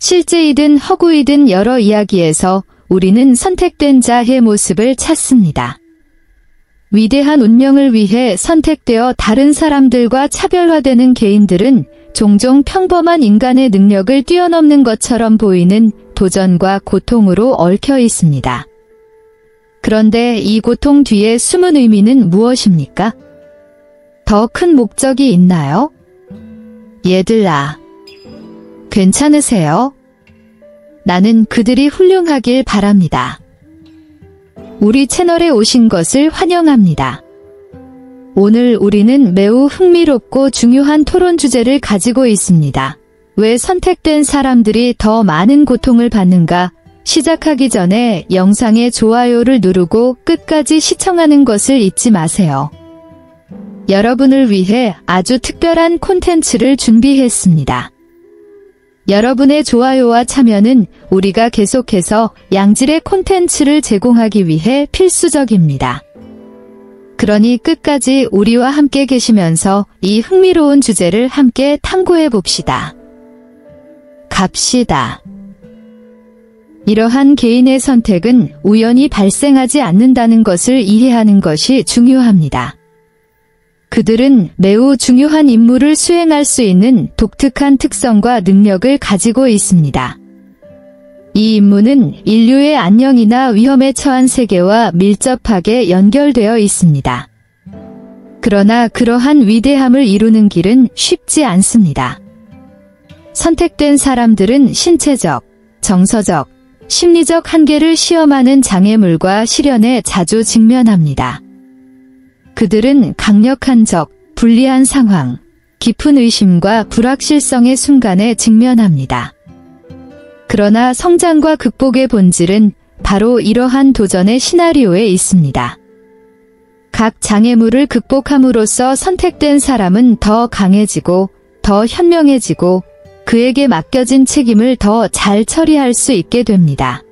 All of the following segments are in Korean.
실제이든 허구이든 여러 이야기에서 우리는 선택된 자의 모습을 찾습니다. 위대한 운명을 위해 선택되어 다른 사람들과 차별화되는 개인들은 종종 평범한 인간의 능력을 뛰어넘는 것처럼 보이는 도전과 고통으로 얽혀 있습니다. 그런데 이 고통 뒤에 숨은 의미는 무엇입니까? 더 큰 목적이 있나요? 얘들아, 괜찮으세요? 나는 그들이 훌륭하길 바랍니다. 우리 채널에 오신 것을 환영합니다. 오늘 우리는 매우 흥미롭고 중요한 토론 주제를 가지고 있습니다. 왜 선택된 사람들이 더 많은 고통을 받는가? 시작하기 전에 영상에 좋아요를 누르고 끝까지 시청하는 것을 잊지 마세요. 여러분을 위해 아주 특별한 콘텐츠를 준비했습니다. 여러분의 좋아요와 참여는 우리가 계속해서 양질의 콘텐츠를 제공하기 위해 필수적입니다. 그러니 끝까지 우리와 함께 계시면서 이 흥미로운 주제를 함께 탐구해 봅시다. 갑시다. 이러한 개인의 선택은 우연히 발생하지 않는다는 것을 이해하는 것이 중요합니다. 그들은 매우 중요한 임무를 수행할 수 있는 독특한 특성과 능력을 가지고 있습니다. 이 임무는 인류의 안녕이나 위험에 처한 세계와 밀접하게 연결되어 있습니다. 그러나 그러한 위대함을 이루는 길은 쉽지 않습니다. 선택된 사람들은 신체적, 정서적, 심리적 한계를 시험하는 장애물과 시련에 자주 직면합니다. 그들은 강력한 적, 불리한 상황, 깊은 의심과 불확실성의 순간에 직면합니다. 그러나 성장과 극복의 본질은 바로 이러한 도전의 시나리오에 있습니다. 각 장애물을 극복함으로써 선택된 사람은 더 강해지고, 더 현명해지고, 그에게 맡겨진 책임을 더 잘 처리할 수 있게 됩니다.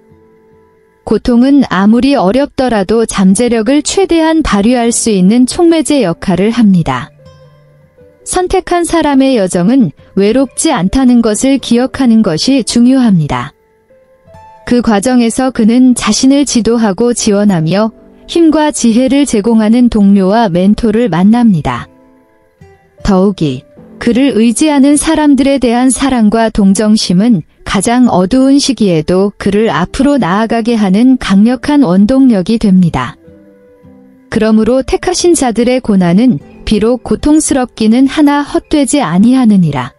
고통은 아무리 어렵더라도 잠재력을 최대한 발휘할 수 있는 촉매제 역할을 합니다. 선택한 사람의 여정은 외롭지 않다는 것을 기억하는 것이 중요합니다. 그 과정에서 그는 자신을 지도하고 지원하며 힘과 지혜를 제공하는 동료와 멘토를 만납니다. 더욱이 그를 의지하는 사람들에 대한 사랑과 동정심은 가장 어두운 시기에도 그를 앞으로 나아가게 하는 강력한 원동력이 됩니다. 그러므로 택하신 자들의 고난은 비록 고통스럽기는 하나 헛되지 아니하느니라.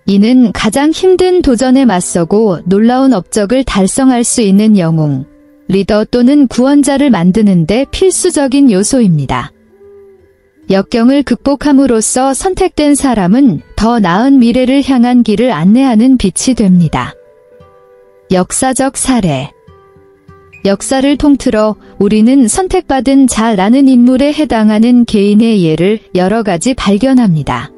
이는 가장 힘든 도전에 맞서고 놀라운 업적을 달성할 수 있는 영웅, 리더 또는 구원자를 만드는 데 필수적인 요소입니다. 역경을 극복함으로써 선택된 사람은 더 나은 미래를 향한 길을 안내하는 빛이 됩니다. 역사적 사례. 역사를 통틀어 우리는 선택받은 자라는 인물에 해당하는 개인의 예를 여러 가지 발견합니다.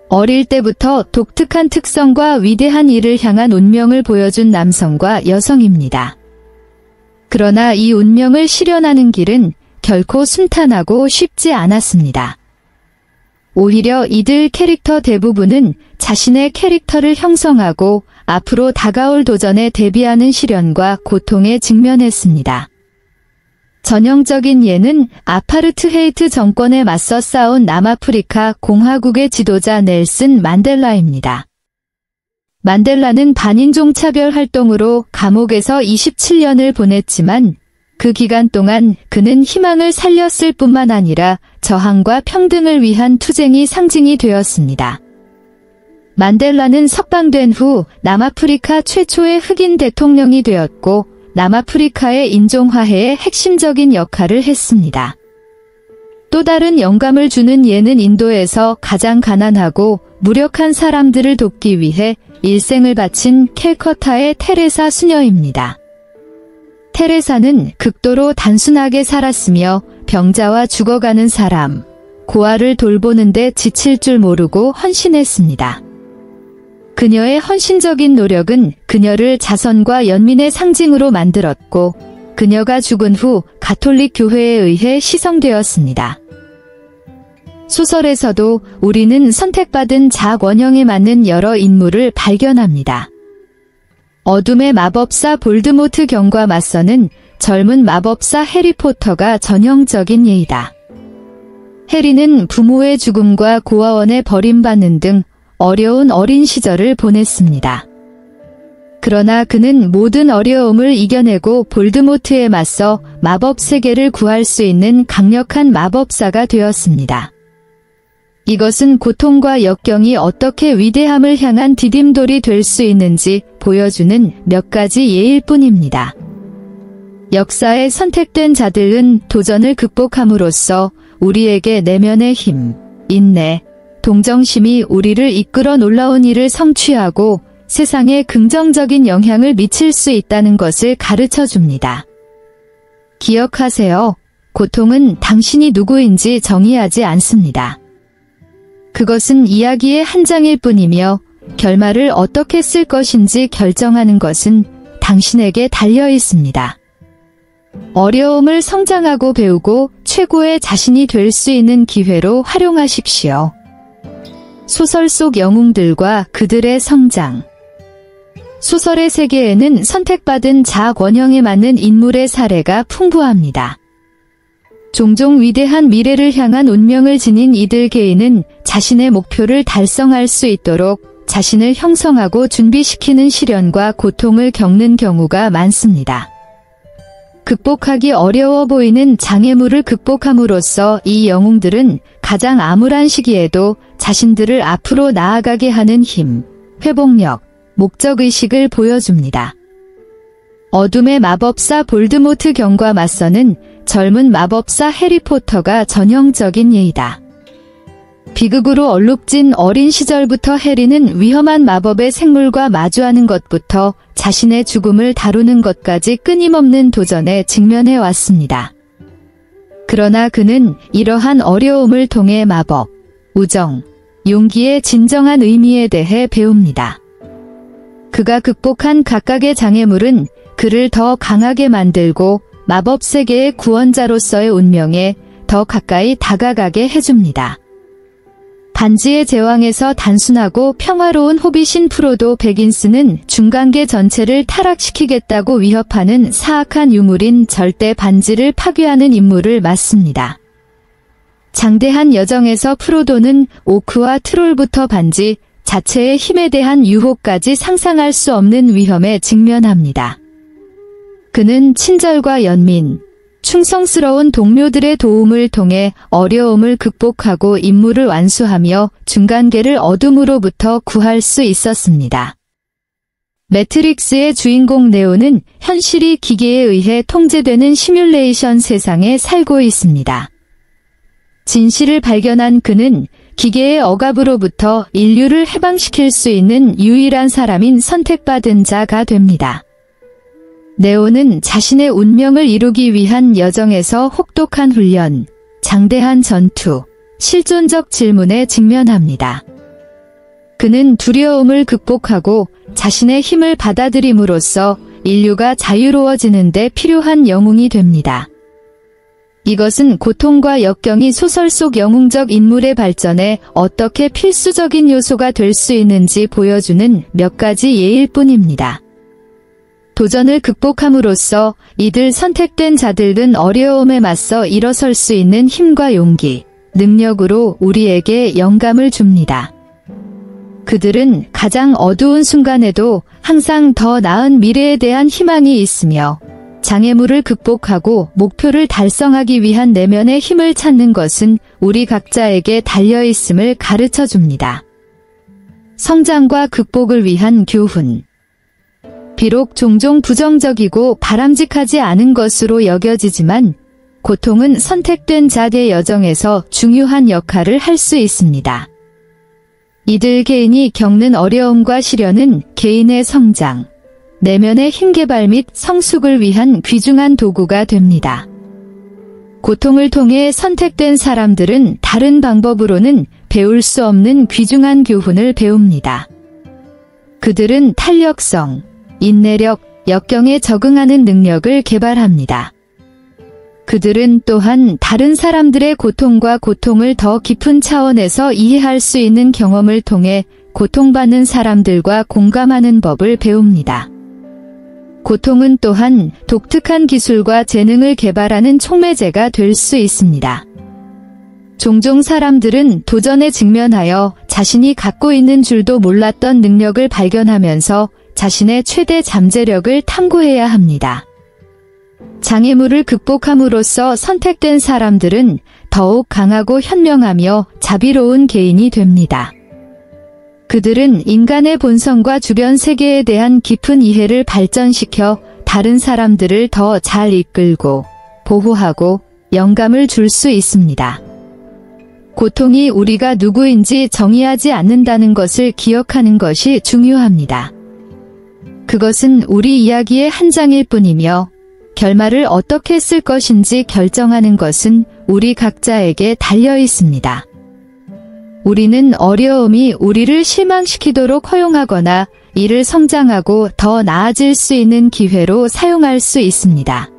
어릴 때부터 독특한 특성과 위대한 일을 향한 운명을 보여준 남성과 여성입니다. 그러나 이 운명을 실현하는 길은 결코 순탄하고 쉽지 않았습니다. 오히려 이들 캐릭터 대부분은 자신의 캐릭터를 형성하고 앞으로 다가올 도전에 대비하는 시련과 고통에 직면했습니다. 전형적인 예는 아파르트헤이트 정권에 맞서 싸운 남아프리카 공화국의 지도자 넬슨 만델라입니다. 만델라는 반인종 차별 활동으로 감옥에서 27년을 보냈지만 그 기간 동안 그는 희망을 살렸을 뿐만 아니라 저항과 평등을 위한 투쟁의 상징이 되었습니다. 만델라는 석방된 후 남아프리카 최초의 흑인 대통령이 되었고 남아프리카의 인종화해에 핵심적인 역할을 했습니다. 또 다른 영감을 주는 예는 인도에서 가장 가난하고 무력한 사람들을 돕기 위해 일생을 바친 캘커타의 테레사 수녀입니다. 테레사는 극도로 단순하게 살았으며 병자와 죽어가는 사람, 고아를 돌보는데 지칠 줄 모르고 헌신했습니다. 그녀의 헌신적인 노력은 그녀를 자선과 연민의 상징으로 만들었고 그녀가 죽은 후 가톨릭 교회에 의해 시성되었습니다. 소설에서도 우리는 선택받은 자아 원형에 맞는 여러 인물을 발견합니다. 어둠의 마법사 볼드모트 경과 맞서는 젊은 마법사 해리포터가 전형적인 예이다. 해리는 부모의 죽음과 고아원에 버림받는 등 어려운 어린 시절을 보냈습니다. 그러나 그는 모든 어려움을 이겨내고 볼드모트에 맞서 마법 세계를 구할 수 있는 강력한 마법사가 되었습니다. 이것은 고통과 역경이 어떻게 위대함을 향한 디딤돌이 될 수 있는지 보여주는 몇 가지 예일 뿐입니다. 역사에 선택된 자들은 도전을 극복함으로써 우리에게 내면의 힘, 인내, 동정심이 우리를 이끌어 놀라운 일을 성취하고 세상에 긍정적인 영향을 미칠 수 있다는 것을 가르쳐 줍니다. 기억하세요. 고통은 당신이 누구인지 정의하지 않습니다. 그것은 이야기의 한 장일 뿐이며 결말을 어떻게 쓸 것인지 결정하는 것은 당신에게 달려 있습니다. 어려움을 성장하고 배우고 최고의 자신이 될 수 있는 기회로 활용하십시오. 소설 속 영웅들과 그들의 성장. 소설의 세계에는 선택받은 자아 원형에 맞는 인물의 사례가 풍부합니다. 종종 위대한 미래를 향한 운명을 지닌 이들 개인은 자신의 목표를 달성할 수 있도록 자신을 형성하고 준비시키는 시련과 고통을 겪는 경우가 많습니다. 극복하기 어려워 보이는 장애물을 극복함으로써 이 영웅들은 가장 암울한 시기에도 자신들을 앞으로 나아가게 하는 힘, 회복력, 목적의식을 보여줍니다. 어둠의 마법사 볼드모트 경과 맞서는 젊은 마법사 해리포터가 전형적인 예이다. 비극으로 얼룩진 어린 시절부터 해리는 위험한 마법의 생물과 마주하는 것부터 자신의 죽음을 다루는 것까지 끊임없는 도전에 직면해 왔습니다. 그러나 그는 이러한 어려움을 통해 마법, 우정, 용기의 진정한 의미에 대해 배웁니다. 그가 극복한 각각의 장애물은 그를 더 강하게 만들고 마법 세계의 구원자로서의 운명에 더 가까이 다가가게 해줍니다. 반지의 제왕에서 단순하고 평화로운 호빗인 프로도 베긴스는 중간계 전체를 타락시키겠다고 위협하는 사악한 유물인 절대 반지를 파괴하는 임무를 맡습니다. 장대한 여정에서 프로도는 오크와 트롤부터 반지 자체의 힘에 대한 유혹까지 상상할 수 없는 위험에 직면합니다. 그는 친절과 연민, 충성스러운 동료들의 도움을 통해 어려움을 극복하고 임무를 완수하며 중간계를 어둠으로부터 구할 수 있었습니다. 매트릭스의 주인공 네오는 현실이 기계에 의해 통제되는 시뮬레이션 세상에 살고 있습니다. 진실을 발견한 그는 기계의 억압으로부터 인류를 해방시킬 수 있는 유일한 사람인 선택받은 자가 됩니다. 네오는 자신의 운명을 이루기 위한 여정에서 혹독한 훈련, 장대한 전투, 실존적 질문에 직면합니다. 그는 두려움을 극복하고 자신의 힘을 받아들임으로써 인류가 자유로워지는 데 필요한 영웅이 됩니다. 이것은 고통과 역경이 소설 속 영웅적 인물의 발전에 어떻게 필수적인 요소가 될 수 있는지 보여주는 몇 가지 예일 뿐입니다. 도전을 극복함으로써 이들 선택된 자들은 어려움에 맞서 일어설 수 있는 힘과 용기, 능력으로 우리에게 영감을 줍니다. 그들은 가장 어두운 순간에도 항상 더 나은 미래에 대한 희망이 있으며 장애물을 극복하고 목표를 달성하기 위한 내면의 힘을 찾는 것은 우리 각자에게 달려있음을 가르쳐 줍니다. 성장과 극복을 위한 교훈. 비록 종종 부정적이고 바람직하지 않은 것으로 여겨지지만 고통은 선택된 자의 여정에서 중요한 역할을 할 수 있습니다. 이들 개인이 겪는 어려움과 시련은 개인의 성장, 내면의 힘 개발 및 성숙을 위한 귀중한 도구가 됩니다. 고통을 통해 선택된 사람들은 다른 방법으로는 배울 수 없는 귀중한 교훈을 배웁니다. 그들은 탄력성, 인내력, 역경에 적응하는 능력을 개발합니다. 그들은 또한 다른 사람들의 고통과 고통을 더 깊은 차원에서 이해할 수 있는 경험을 통해 고통받는 사람들과 공감하는 법을 배웁니다. 고통은 또한 독특한 기술과 재능을 개발하는 촉매제가 될 수 있습니다. 종종 사람들은 도전에 직면하여 자신이 갖고 있는 줄도 몰랐던 능력을 발견하면서 자신의 최대 잠재력을 탐구해야 합니다. 장애물을 극복함으로써 선택된 사람들은 더욱 강하고 현명하며 자비로운 개인이 됩니다. 그들은 인간의 본성과 주변 세계에 대한 깊은 이해를 발전시켜 다른 사람들을 더 잘 이끌고 보호하고 영감을 줄 수 있습니다. 고통이 우리가 누구인지 정의하지 않는다는 것을 기억하는 것이 중요합니다. 그것은 우리 이야기의 한 장일 뿐이며 결말을 어떻게 쓸 것인지 결정하는 것은 우리 각자에게 달려 있습니다. 우리는 어려움이 우리를 실망시키도록 허용하거나 이를 성장하고 더 나아질 수 있는 기회로 사용할 수 있습니다.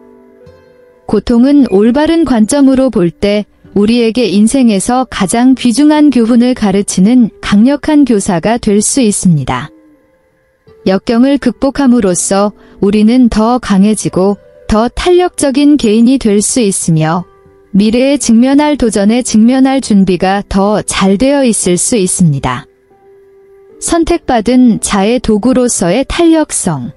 고통은 올바른 관점으로 볼 때 우리에게 인생에서 가장 귀중한 교훈을 가르치는 강력한 교사가 될 수 있습니다. 역경을 극복함으로써 우리는 더 강해지고 더 탄력적인 개인이 될 수 있으며 미래에 직면할 도전에 직면할 준비가 더 잘 되어 있을 수 있습니다. 선택받은 자의 도구로서의 탄력성.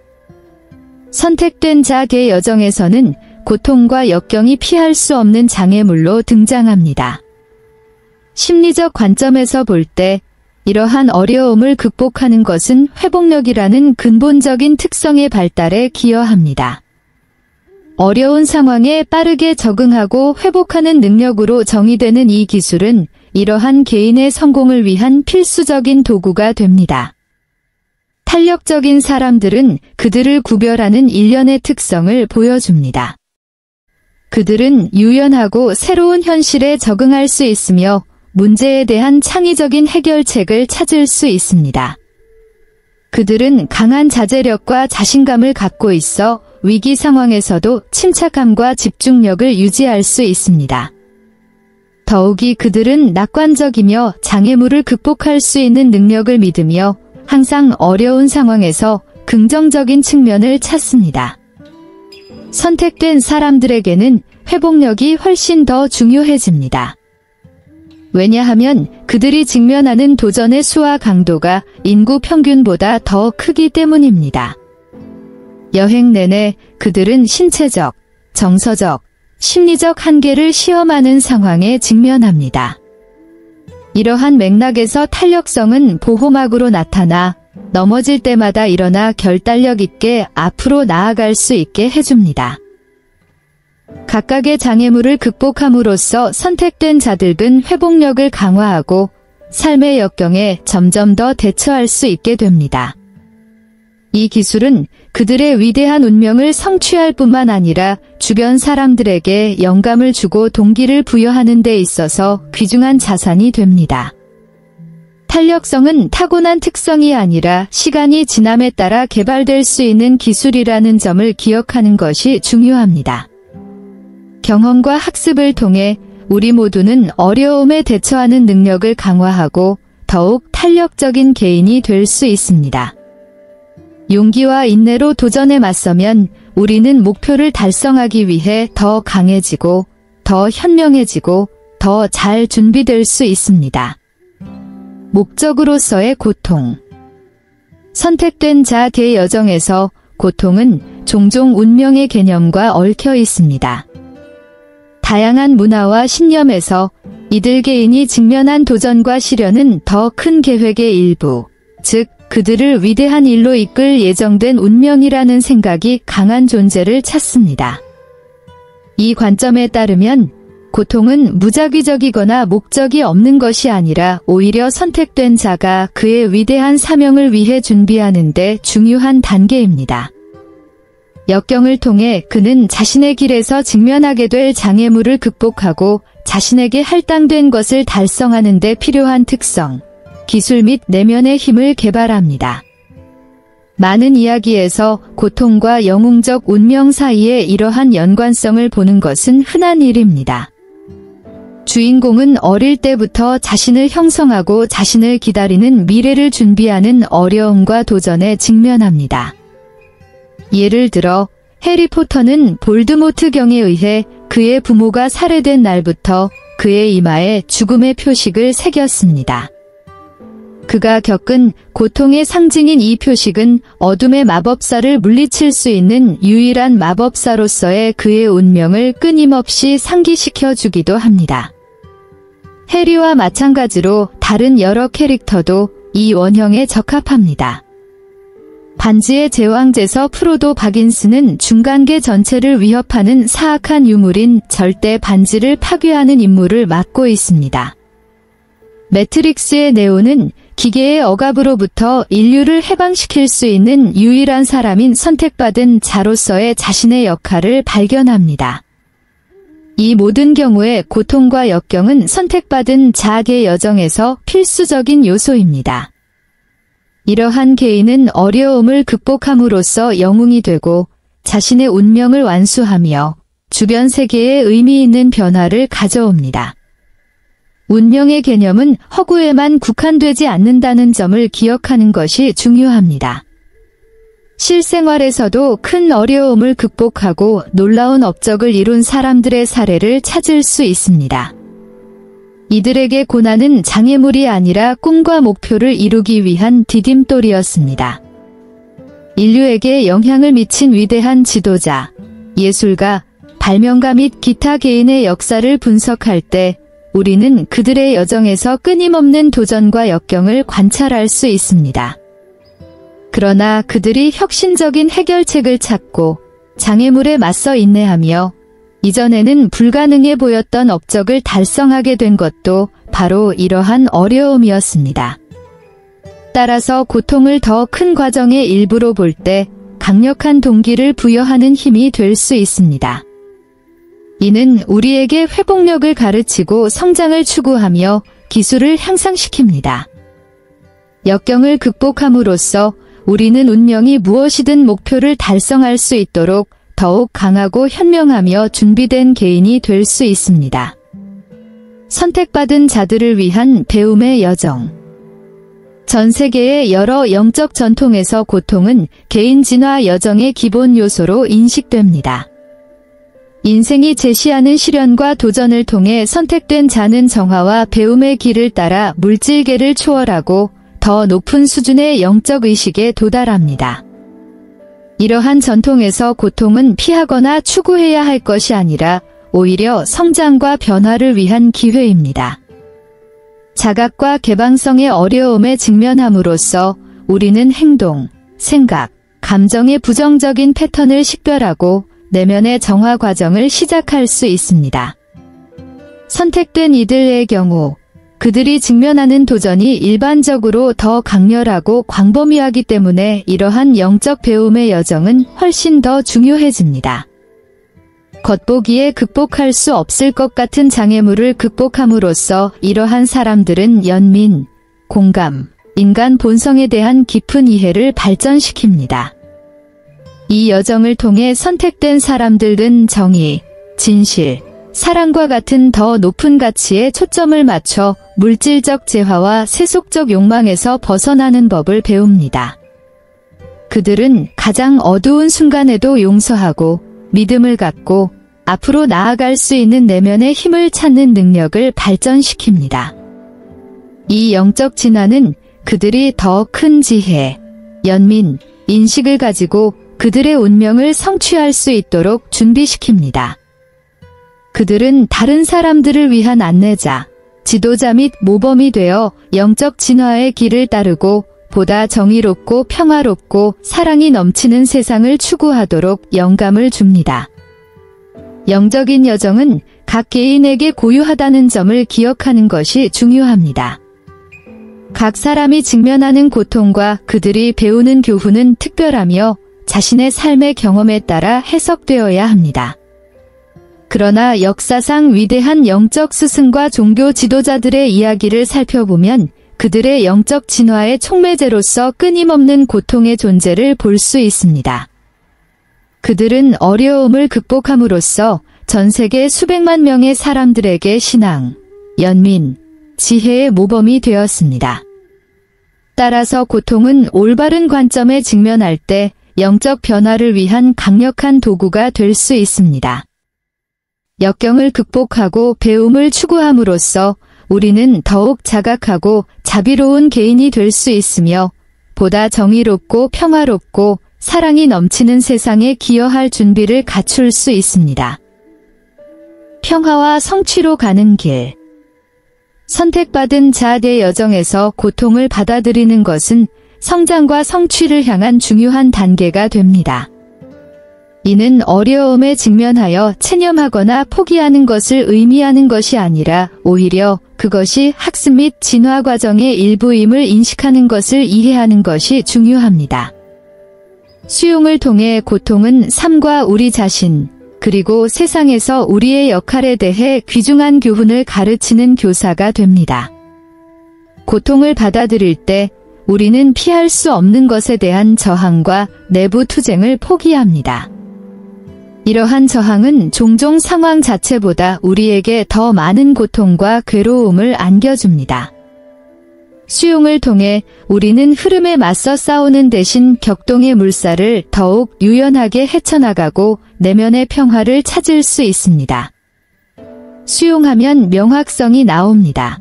선택된 자의 여정에서는 고통과 역경이 피할 수 없는 장애물로 등장합니다. 심리적 관점에서 볼 때 이러한 어려움을 극복하는 것은 회복력이라는 근본적인 특성의 발달에 기여합니다. 어려운 상황에 빠르게 적응하고 회복하는 능력으로 정의되는 이 기술은 이러한 개인의 성공을 위한 필수적인 도구가 됩니다. 탄력적인 사람들은 그들을 구별하는 일련의 특성을 보여줍니다. 그들은 유연하고 새로운 현실에 적응할 수 있으며 문제에 대한 창의적인 해결책을 찾을 수 있습니다. 그들은 강한 자제력과 자신감을 갖고 있어 위기 상황에서도 침착함과 집중력을 유지할 수 있습니다. 더욱이 그들은 낙관적이며 장애물을 극복할 수 있는 능력을 믿으며 항상 어려운 상황에서 긍정적인 측면을 찾습니다. 선택된 사람들에게는 회복력이 훨씬 더 중요해집니다. 왜냐하면 그들이 직면하는 도전의 수와 강도가 인구 평균보다 더 크기 때문입니다. 여행 내내 그들은 신체적, 정서적, 심리적 한계를 시험하는 상황에 직면합니다. 이러한 맥락에서 탄력성은 보호막으로 나타나 넘어질 때마다 일어나 결단력 있게 앞으로 나아갈 수 있게 해줍니다. 각각의 장애물을 극복함으로써 선택된 자들은 회복력을 강화하고 삶의 역경에 점점 더 대처할 수 있게 됩니다. 이 기술은 그들의 위대한 운명을 성취할 뿐만 아니라 주변 사람들에게 영감을 주고 동기를 부여하는 데 있어서 귀중한 자산이 됩니다. 탄력성은 타고난 특성이 아니라 시간이 지남에 따라 개발될 수 있는 기술이라는 점을 기억하는 것이 중요합니다. 경험과 학습을 통해 우리 모두는 어려움에 대처하는 능력을 강화하고 더욱 탄력적인 개인이 될 수 있습니다. 용기와 인내로 도전에 맞서면 우리는 목표를 달성하기 위해 더 강해지고 더 현명해지고 더 잘 준비될 수 있습니다. 목적으로서의 고통. 선택된 자의 여정에서 고통은 종종 운명의 개념과 얽혀 있습니다. 다양한 문화와 신념에서 이들 개인이 직면한 도전과 시련은 더 큰 계획의 일부, 즉 그들을 위대한 일로 이끌 예정된 운명이라는 생각이 강한 존재를 찾습니다. 이 관점에 따르면 고통은 무작위적이거나 목적이 없는 것이 아니라 오히려 선택된 자가 그의 위대한 사명을 위해 준비하는 데 중요한 단계입니다. 역경을 통해 그는 자신의 길에서 직면하게 될 장애물을 극복하고 자신에게 할당된 것을 달성하는 데 필요한 특성, 기술 및 내면의 힘을 개발합니다. 많은 이야기에서 고통과 영웅적 운명 사이에 이러한 연관성을 보는 것은 흔한 일입니다. 주인공은 어릴 때부터 자신을 형성하고 자신을 기다리는 미래를 준비하는 어려움과 도전에 직면합니다. 예를 들어 해리포터는 볼드모트 경에 의해 그의 부모가 살해된 날부터 그의 이마에 죽음의 표식을 새겼습니다. 그가 겪은 고통의 상징인 이 표식은 어둠의 마법사를 물리칠 수 있는 유일한 마법사로서의 그의 운명을 끊임없이 상기시켜 주기도 합니다. 해리와 마찬가지로 다른 여러 캐릭터도 이 원형에 적합합니다. 반지의 제왕제서 프로도 바긴스는 중간계 전체를 위협하는 사악한 유물인 절대 반지를 파괴하는 임무를 맡고 있습니다. 매트릭스의 네오는 기계의 억압으로부터 인류를 해방시킬 수 있는 유일한 사람인 선택받은 자로서의 자신의 역할을 발견합니다. 이 모든 경우에 고통과 역경은 선택받은 자의 여정에서 필수적인 요소입니다. 이러한 개인은 어려움을 극복함으로써 영웅이 되고 자신의 운명을 완수하며 주변 세계에 의미 있는 변화를 가져옵니다. 운명의 개념은 허구에만 국한되지 않는다는 점을 기억하는 것이 중요합니다. 실생활에서도 큰 어려움을 극복하고 놀라운 업적을 이룬 사람들의 사례를 찾을 수 있습니다. 이들에게 고난은 장애물이 아니라 꿈과 목표를 이루기 위한 디딤돌이었습니다. 인류에게 영향을 미친 위대한 지도자, 예술가, 발명가 및 기타 개인의 역사를 분석할 때 우리는 그들의 여정에서 끊임없는 도전과 역경을 관찰할 수 있습니다. 그러나 그들이 혁신적인 해결책을 찾고 장애물에 맞서 인내하며 이전에는 불가능해 보였던 업적을 달성하게 된 것도 바로 이러한 어려움이었습니다. 따라서 고통을 더 큰 과정의 일부로 볼 때 강력한 동기를 부여하는 힘이 될 수 있습니다. 이는 우리에게 회복력을 가르치고 성장을 추구하며 기술을 향상시킵니다. 역경을 극복함으로써 우리는 운명이 무엇이든 목표를 달성할 수 있도록 더욱 강하고 현명하며 준비된 개인이 될 수 있습니다. 선택받은 자들을 위한 배움의 여정. 전 세계의 여러 영적 전통에서 고통은 개인 진화 여정의 기본 요소로 인식됩니다. 인생이 제시하는 시련과 도전을 통해 선택된 자는 정화와 배움의 길을 따라 물질계를 초월하고 더 높은 수준의 영적 의식에 도달합니다. 이러한 전통에서 고통은 피하거나 추구해야 할 것이 아니라 오히려 성장과 변화를 위한 기회입니다. 자각과 개방성의 어려움에 직면함으로써 우리는 행동, 생각, 감정의 부정적인 패턴을 식별하고 내면의 정화 과정을 시작할 수 있습니다. 선택된 이들의 경우 그들이 직면하는 도전이 일반적으로 더 강렬하고 광범위하기 때문에 이러한 영적 배움의 여정은 훨씬 더 중요해집니다. 겉보기에 극복할 수 없을 것 같은 장애물을 극복함으로써 이러한 사람들은 연민, 공감, 인간 본성에 대한 깊은 이해를 발전시킵니다. 이 여정을 통해 선택된 사람들은 정의, 진실, 사랑과 같은 더 높은 가치에 초점을 맞춰 물질적 재화와 세속적 욕망에서 벗어나는 법을 배웁니다. 그들은 가장 어두운 순간에도 용서하고 믿음을 갖고 앞으로 나아갈 수 있는 내면의 힘을 찾는 능력을 발전시킵니다. 이 영적 진화는 그들이 더 큰 지혜, 연민, 인식을 가지고 그들의 운명을 성취할 수 있도록 준비시킵니다. 그들은 다른 사람들을 위한 안내자, 지도자 및 모범이 되어 영적 진화의 길을 따르고 보다 정의롭고 평화롭고 사랑이 넘치는 세상을 추구하도록 영감을 줍니다. 영적인 여정은 각 개인에게 고유하다는 점을 기억하는 것이 중요합니다. 각 사람이 직면하는 고통과 그들이 배우는 교훈은 특별하며 자신의 삶의 경험에 따라 해석되어야 합니다. 그러나 역사상 위대한 영적 스승과 종교 지도자들의 이야기를 살펴보면 그들의 영적 진화의 촉매제로서 끊임없는 고통의 존재를 볼 수 있습니다. 그들은 어려움을 극복함으로써 전 세계 수백만 명의 사람들에게 신앙, 연민, 지혜의 모범이 되었습니다. 따라서 고통은 올바른 관점에 직면할 때 영적 변화를 위한 강력한 도구가 될 수 있습니다. 역경을 극복하고 배움을 추구함으로써 우리는 더욱 자각하고 자비로운 개인이 될 수 있으며 보다 정의롭고 평화롭고 사랑이 넘치는 세상에 기여할 준비를 갖출 수 있습니다. 평화와 성취로 가는 길. 선택받은 자아의 여정에서 고통을 받아들이는 것은 성장과 성취를 향한 중요한 단계가 됩니다. 이는 어려움에 직면하여 체념하거나 포기하는 것을 의미하는 것이 아니라 오히려 그것이 학습 및 진화 과정의 일부임을 인식하는 것을 이해하는 것이 중요합니다. 수용을 통해 고통은 삶과 우리 자신, 그리고 세상에서 우리의 역할에 대해 귀중한 교훈을 가르치는 교사가 됩니다. 고통을 받아들일 때 우리는 피할 수 없는 것에 대한 저항과 내부 투쟁을 포기합니다. 이러한 저항은 종종 상황 자체보다 우리에게 더 많은 고통과 괴로움을 안겨줍니다. 수용을 통해 우리는 흐름에 맞서 싸우는 대신 격동의 물살을 더욱 유연하게 헤쳐나가고 내면의 평화를 찾을 수 있습니다. 수용하면 명확성이 나옵니다.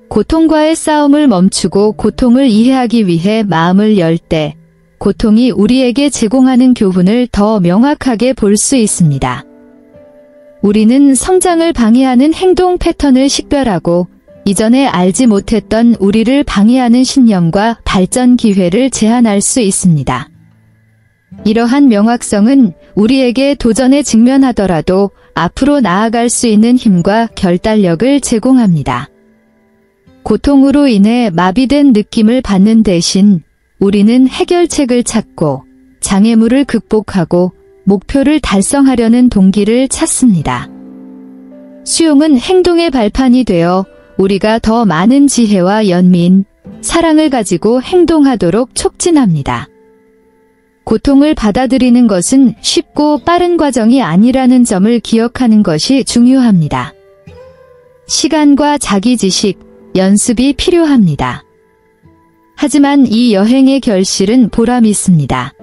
고통과의 싸움을 멈추고 고통을 이해하기 위해 마음을 열 때 고통이 우리에게 제공하는 교훈을 더 명확하게 볼 수 있습니다. 우리는 성장을 방해하는 행동 패턴을 식별하고 이전에 알지 못했던 우리를 방해하는 신념과 발전 기회를 제한할 수 있습니다. 이러한 명확성은 우리에게 도전에 직면하더라도 앞으로 나아갈 수 있는 힘과 결단력을 제공합니다. 고통으로 인해 마비된 느낌을 받는 대신 우리는 해결책을 찾고 장애물을 극복하고 목표를 달성하려는 동기를 찾습니다. 수용은 행동의 발판이 되어 우리가 더 많은 지혜와 연민, 사랑을 가지고 행동하도록 촉진합니다. 고통을 받아들이는 것은 쉽고 빠른 과정이 아니라는 점을 기억하는 것이 중요합니다. 시간과 자기지식, 연습이 필요합니다. 하지만 이 여행의 결실은 보람 있습니다.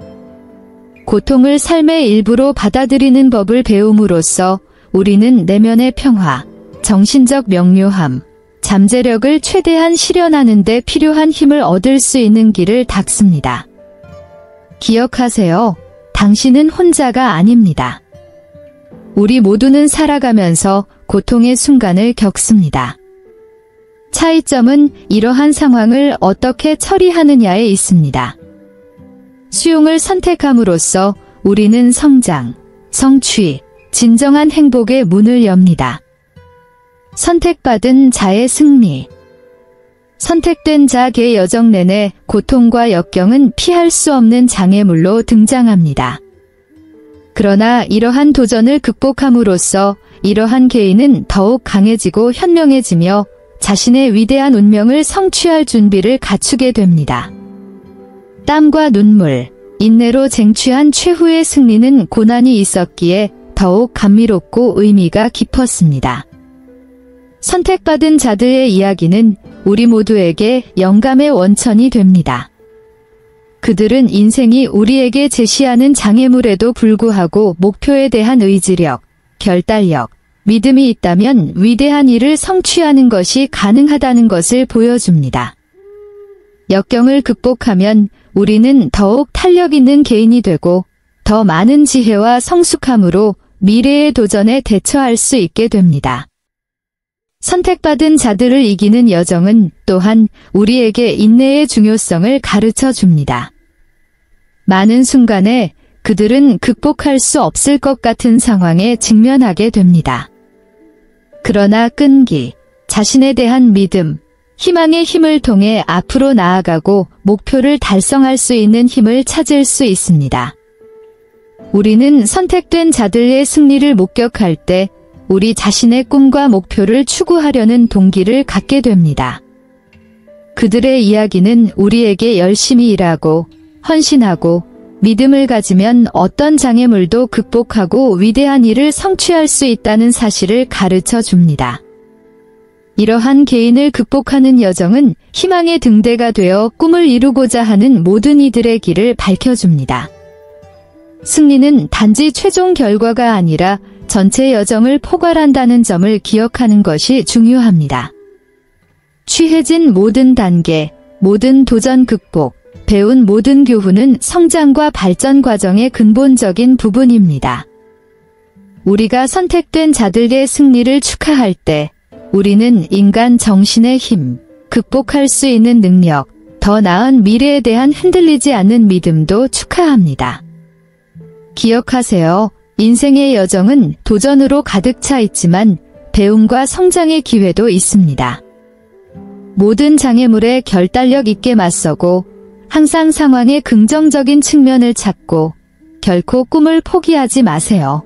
고통을 삶의 일부로 받아들이는 법을 배움으로써 우리는 내면의 평화, 정신적 명료함, 잠재력을 최대한 실현하는 데 필요한 힘을 얻을 수 있는 길을 닦습니다. 기억하세요. 당신은 혼자가 아닙니다. 우리 모두는 살아가면서 고통의 순간을 겪습니다. 차이점은 이러한 상황을 어떻게 처리하느냐에 있습니다. 수용을 선택함으로써 우리는 성장, 성취, 진정한 행복의 문을 엽니다. 선택받은 자의 승리. 선택된 자의 여정 내내 고통과 역경은 피할 수 없는 장애물로 등장합니다. 그러나 이러한 도전을 극복함으로써 이러한 개인은 더욱 강해지고 현명해지며 자신의 위대한 운명을 성취할 준비를 갖추게 됩니다. 땀과 눈물, 인내로 쟁취한 최후의 승리는 고난이 있었기에 더욱 감미롭고 의미가 깊었습니다. 선택받은 자들의 이야기는 우리 모두에게 영감의 원천이 됩니다. 그들은 인생이 우리에게 제시하는 장애물에도 불구하고 목표에 대한 의지력, 결단력, 믿음이 있다면 위대한 일을 성취하는 것이 가능하다는 것을 보여줍니다. 역경을 극복하면 우리는 더욱 탄력 있는 개인이 되고 더 많은 지혜와 성숙함으로 미래의 도전에 대처할 수 있게 됩니다. 선택받은 자들을 이기는 여정은 또한 우리에게 인내의 중요성을 가르쳐 줍니다. 많은 순간에 그들은 극복할 수 없을 것 같은 상황에 직면하게 됩니다. 그러나 끈기, 자신에 대한 믿음, 희망의 힘을 통해 앞으로 나아가고 목표를 달성할 수 있는 힘을 찾을 수 있습니다. 우리는 선택된 자들의 승리를 목격할 때 우리 자신의 꿈과 목표를 추구하려는 동기를 갖게 됩니다. 그들의 이야기는 우리에게 열심히 일하고 헌신하고 믿음을 가지면 어떤 장애물도 극복하고 위대한 일을 성취할 수 있다는 사실을 가르쳐 줍니다. 이러한 개인을 극복하는 여정은 희망의 등대가 되어 꿈을 이루고자 하는 모든 이들의 길을 밝혀줍니다. 승리는 단지 최종 결과가 아니라 전체 여정을 포괄한다는 점을 기억하는 것이 중요합니다. 취해진 모든 단계, 모든 도전 극복, 배운 모든 교훈은 성장과 발전 과정의 근본적인 부분입니다. 우리가 선택된 자들의 승리를 축하할 때 우리는 인간 정신의 힘, 극복할 수 있는 능력, 더 나은 미래에 대한 흔들리지 않는 믿음도 축하합니다. 기억하세요. 인생의 여정은 도전으로 가득 차 있지만 배움과 성장의 기회도 있습니다. 모든 장애물에 결단력 있게 맞서고 항상 상황의 긍정적인 측면을 찾고 결코 꿈을 포기하지 마세요.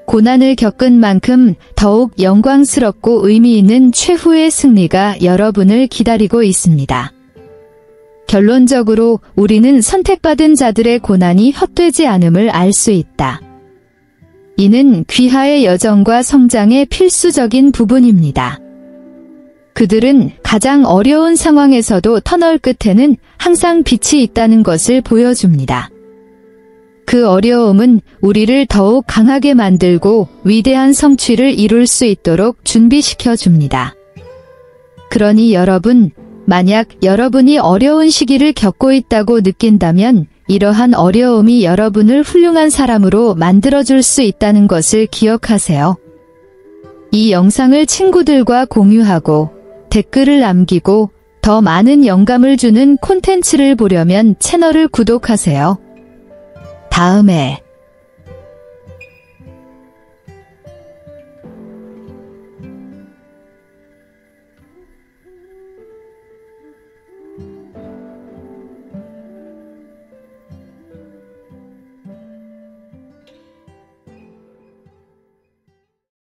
고난을 겪은 만큼 더욱 영광스럽고 의미 있는 최후의 승리가 여러분을 기다리고 있습니다. 결론적으로 우리는 선택받은 자들의 고난이 헛되지 않음을 알 수 있다. 이는 귀하의 여정과 성장의 필수적인 부분입니다. 그들은 가장 어려운 상황에서도 터널 끝에는 항상 빛이 있다는 것을 보여줍니다. 그 어려움은 우리를 더욱 강하게 만들고 위대한 성취를 이룰 수 있도록 준비시켜 줍니다. 그러니 여러분, 만약 여러분이 어려운 시기를 겪고 있다고 느낀다면 이러한 어려움이 여러분을 훌륭한 사람으로 만들어줄 수 있다는 것을 기억하세요. 이 영상을 친구들과 공유하고 댓글을 남기고 더 많은 영감을 주는 콘텐츠를 보려면 채널을 구독하세요. 다음에